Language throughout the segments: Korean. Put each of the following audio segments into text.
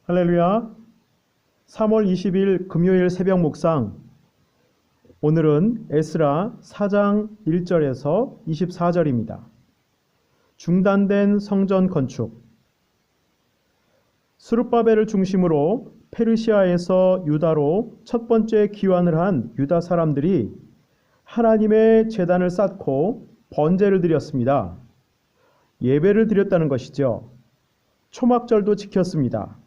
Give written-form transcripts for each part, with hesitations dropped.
할렐루야. 3월 20일 금요일 새벽 묵상. 오늘은 에스라 4장 1절에서 24절입니다. 중단된 성전 건축. 스룹바벨을 중심으로 페르시아에서 유다로 첫 번째 귀환을 한 유다 사람들이 하나님의 제단을 쌓고 번제를 드렸습니다. 예배를 드렸다는 것이죠. 초막절도 지켰습니다.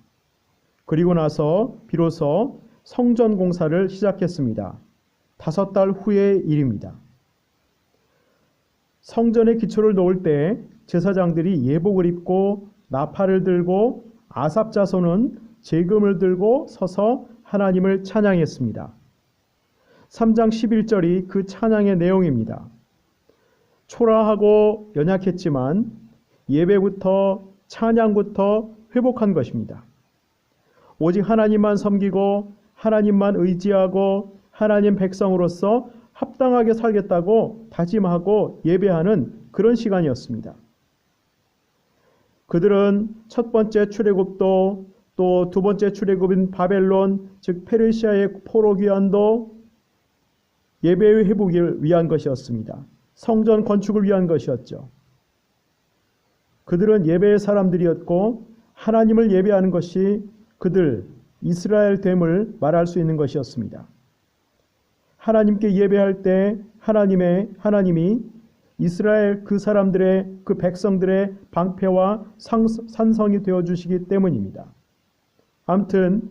그리고 나서 비로소 성전 공사를 시작했습니다. 5달 후의 일입니다. 성전의 기초를 놓을 때 제사장들이 예복을 입고 나팔을 들고 아삽 자손은 제금을 들고 서서 하나님을 찬양했습니다. 3장 11절이 그 찬양의 내용입니다. 초라하고 연약했지만 예배부터 찬양부터 회복한 것입니다. 오직 하나님만 섬기고 하나님만 의지하고 하나님 백성으로서 합당하게 살겠다고 다짐하고 예배하는 그런 시간이었습니다. 그들은 첫 번째 출애굽도 또 두 번째 출애굽인 바벨론 즉 페르시아의 포로 귀환도 예배의 회복을 위한 것이었습니다. 성전 건축을 위한 것이었죠. 그들은 예배의 사람들이었고 하나님을 예배하는 것이 그들 이스라엘 됨을 말할 수 있는 것이었습니다. 하나님께 예배할 때 하나님이 이스라엘 그 사람들의 그 백성들의 방패와 산성이 되어 주시기 때문입니다. 아무튼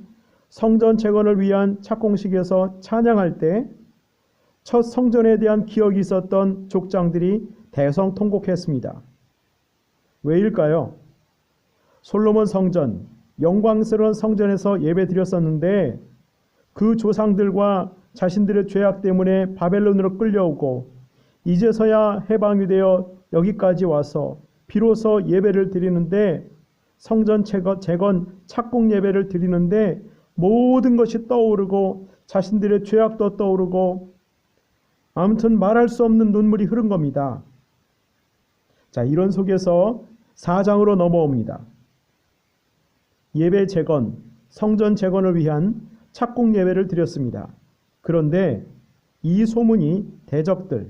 성전 재건을 위한 착공식에서 찬양할 때 첫 성전에 대한 기억이 있었던 족장들이 대성통곡했습니다. 왜일까요? 솔로몬 성전, 영광스러운 성전에서 예배 드렸었는데 그 조상들과 자신들의 죄악 때문에 바벨론으로 끌려오고 이제서야 해방이 되어 여기까지 와서 비로소 예배를 드리는데 성전 재건 착공 예배를 드리는데 모든 것이 떠오르고 자신들의 죄악도 떠오르고 아무튼 말할 수 없는 눈물이 흐른 겁니다. 자, 이런 속에서 4장으로 넘어옵니다. 예배 재건, 성전 재건을 위한 착공 예배를 드렸습니다. 그런데 이 소문이 대적들,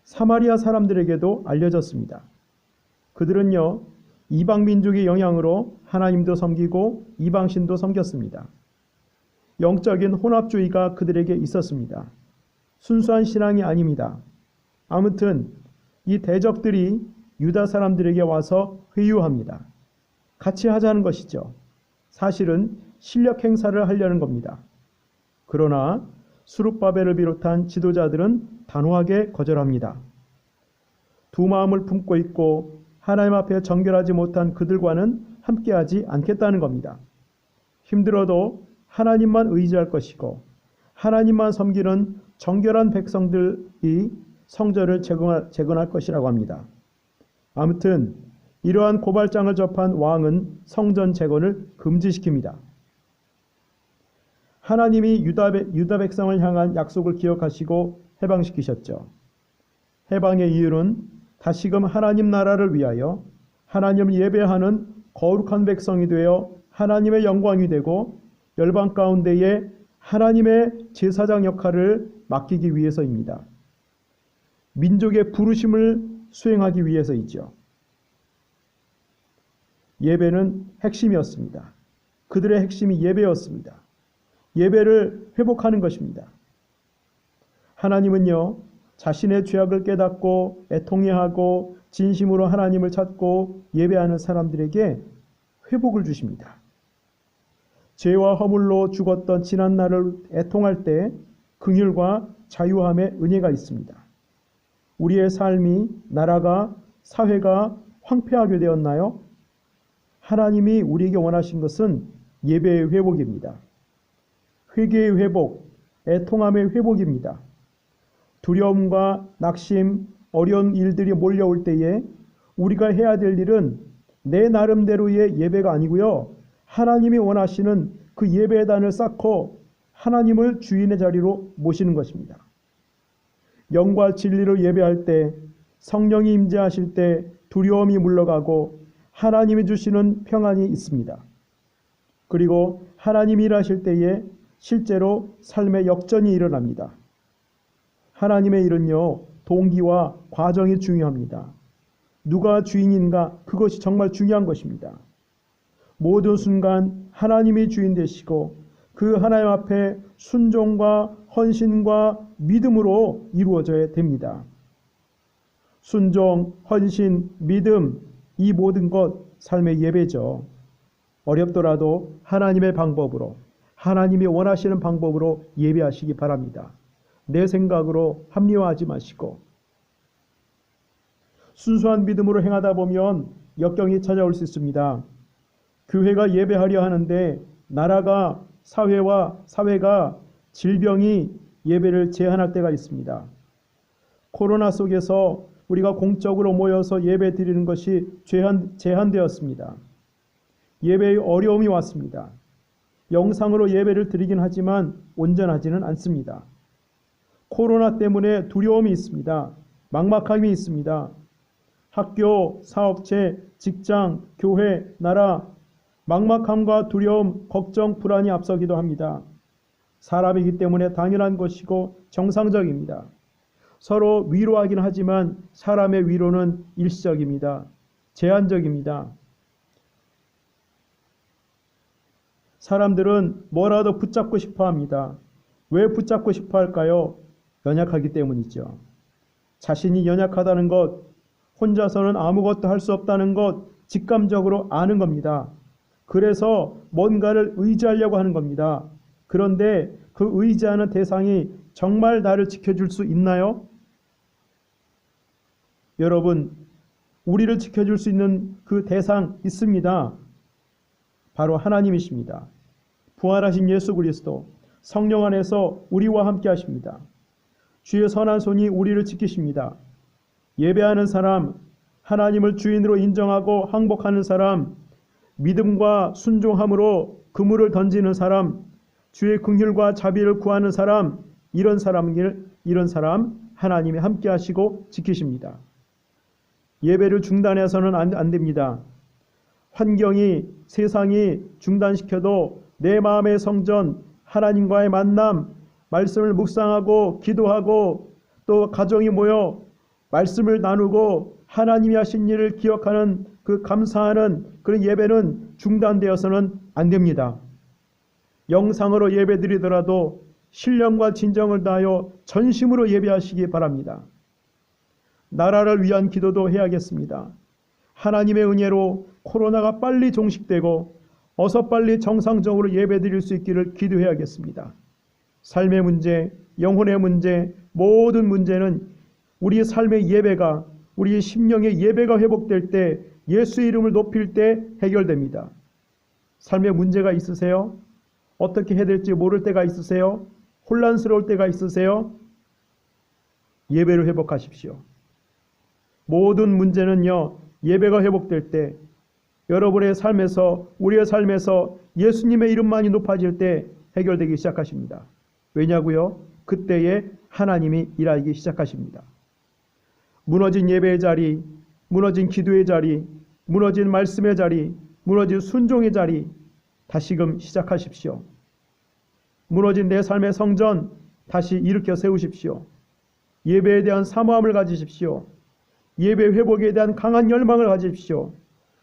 사마리아 사람들에게도 알려졌습니다. 그들은요, 이방 민족의 영향으로 하나님도 섬기고 이방신도 섬겼습니다. 영적인 혼합주의가 그들에게 있었습니다. 순수한 신앙이 아닙니다. 아무튼 이 대적들이 유다 사람들에게 와서 회유합니다. 같이 하자는 것이죠. 사실은 실력 행사를 하려는 겁니다. 그러나 스룹바벨을 비롯한 지도자들은 단호하게 거절합니다. 두 마음을 품고 있고 하나님 앞에 정결하지 못한 그들과는 함께하지 않겠다는 겁니다. 힘들어도 하나님만 의지할 것이고 하나님만 섬기는 정결한 백성들이 성전을 재건할 것이라고 합니다. 아무튼 이러한 고발장을 접한 왕은 성전 재건을 금지시킵니다. 하나님이 유다 백성을 향한 약속을 기억하시고 해방시키셨죠. 해방의 이유는 다시금 하나님 나라를 위하여 하나님을 예배하는 거룩한 백성이 되어 하나님의 영광이 되고 열방 가운데에 하나님의 제사장 역할을 맡기기 위해서입니다. 민족의 부르심을 수행하기 위해서이죠. 예배는 핵심이었습니다. 그들의 핵심이 예배였습니다. 예배를 회복하는 것입니다. 하나님은요, 자신의 죄악을 깨닫고 애통해하고 진심으로 하나님을 찾고 예배하는 사람들에게 회복을 주십니다. 죄와 허물로 죽었던 지난 날을 애통할 때 긍휼과 자유함의 은혜가 있습니다. 우리의 삶이, 나라가, 사회가 황폐하게 되었나요? 하나님이 우리에게 원하신 것은 예배의 회복입니다. 회개의 회복, 애통함의 회복입니다. 두려움과 낙심, 어려운 일들이 몰려올 때에 우리가 해야 될 일은 내 나름대로의 예배가 아니고요. 하나님이 원하시는 그 예배의 단을 쌓고 하나님을 주인의 자리로 모시는 것입니다. 영과 진리로 예배할 때 성령이 임재하실 때 두려움이 물러가고 하나님이 주시는 평안이 있습니다. 그리고 하나님이 일하실 때에 실제로 삶의 역전이 일어납니다. 하나님의 일은요, 동기와 과정이 중요합니다. 누가 주인인가, 그것이 정말 중요한 것입니다. 모든 순간 하나님이 주인 되시고 그 하나님 앞에 순종과 헌신과 믿음으로 이루어져야 됩니다. 순종, 헌신, 믿음, 이 모든 것 삶의 예배죠. 어렵더라도 하나님의 방법으로, 하나님이 원하시는 방법으로 예배하시기 바랍니다. 내 생각으로 합리화하지 마시고 순수한 믿음으로 행하다 보면 역경이 찾아올 수 있습니다. 교회가 예배하려 하는데 나라가 사회가 질병이 예배를 제한할 때가 있습니다. 코로나 속에서 우리가 공적으로 모여서 예배 드리는 것이 제한되었습니다. 예배에 어려움이 왔습니다. 영상으로 예배를 드리긴 하지만 온전하지는 않습니다. 코로나 때문에 두려움이 있습니다. 막막함이 있습니다. 학교, 사업체, 직장, 교회, 나라, 막막함과 두려움, 걱정, 불안이 앞서기도 합니다. 사람이기 때문에 당연한 것이고 정상적입니다. 서로 위로하긴 하지만 사람의 위로는 일시적입니다. 제한적입니다. 사람들은 뭐라도 붙잡고 싶어 합니다. 왜 붙잡고 싶어 할까요? 연약하기 때문이죠. 자신이 연약하다는 것, 혼자서는 아무것도 할 수 없다는 것, 직감적으로 아는 겁니다. 그래서 뭔가를 의지하려고 하는 겁니다. 그런데 그 의지하는 대상이 정말 나를 지켜줄 수 있나요? 여러분, 우리를 지켜줄 수 있는 그 대상 있습니다. 바로 하나님이십니다. 부활하신 예수 그리스도, 성령 안에서 우리와 함께 하십니다. 주의 선한 손이 우리를 지키십니다. 예배하는 사람, 하나님을 주인으로 인정하고 항복하는 사람, 믿음과 순종함으로 그물을 던지는 사람, 주의 긍휼과 자비를 구하는 사람, 이런 사람 하나님이 함께 하시고 지키십니다. 예배를 중단해서는 안 됩니다. 환경이, 세상이 중단시켜도 내 마음의 성전, 하나님과의 만남, 말씀을 묵상하고 기도하고 또 가정이 모여 말씀을 나누고 하나님이 하신 일을 기억하는 그 감사하는 그런 예배는 중단되어서는 안 됩니다. 영상으로 예배드리더라도 신령과 진정을 다하여 전심으로 예배하시기 바랍니다. 나라를 위한 기도도 해야겠습니다. 하나님의 은혜로 코로나가 빨리 종식되고 어서 빨리 정상적으로 예배드릴 수 있기를 기도해야겠습니다. 삶의 문제, 영혼의 문제, 모든 문제는 우리의 삶의 예배가, 우리의 심령의 예배가 회복될 때, 예수 이름을 높일 때 해결됩니다. 삶의 문제가 있으세요? 어떻게 해야 될지 모를 때가 있으세요? 혼란스러울 때가 있으세요? 예배를 회복하십시오. 모든 문제는요, 예배가 회복될 때, 여러분의 삶에서, 우리의 삶에서 예수님의 이름만이 높아질 때 해결되기 시작하십니다. 왜냐고요? 그때에 하나님이 일하기 시작하십니다. 무너진 예배의 자리, 무너진 기도의 자리, 무너진 말씀의 자리, 무너진 순종의 자리, 다시금 시작하십시오. 무너진 내 삶의 성전 다시 일으켜 세우십시오. 예배에 대한 사모함을 가지십시오. 예배 회복에 대한 강한 열망을 가지십시오.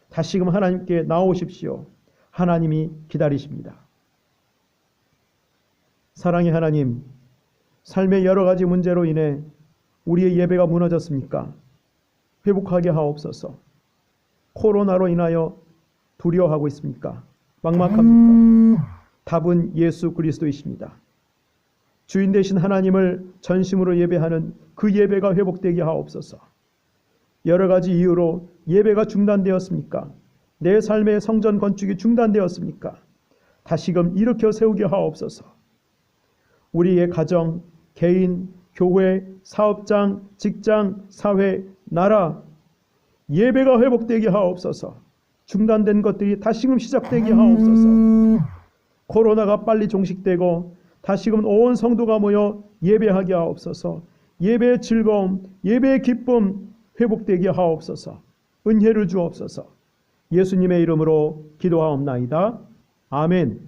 다시금 하나님께 나오십시오. 하나님이 기다리십니다. 사랑의 하나님, 삶의 여러 가지 문제로 인해 우리의 예배가 무너졌습니까? 회복하게 하옵소서. 코로나로 인하여 두려워하고 있습니까? 막막합니까? 답은 예수 그리스도이십니다. 주인 되신 하나님을 전심으로 예배하는 그 예배가 회복되게 하옵소서. 여러 가지 이유로 예배가 중단되었습니까? 내 삶의 성전 건축이 중단되었습니까? 다시금 일으켜 세우게 하옵소서. 우리의 가정, 개인, 교회, 사업장, 직장, 사회, 나라, 예배가 회복되게 하옵소서. 중단된 것들이 다시금 시작되게 하옵소서. 코로나가 빨리 종식되고 다시금 온 성도가 모여 예배하게 하옵소서. 예배의 즐거움, 예배의 기쁨 회복되게 하옵소서. 은혜를 주옵소서. 예수님의 이름으로 기도하옵나이다. 아멘.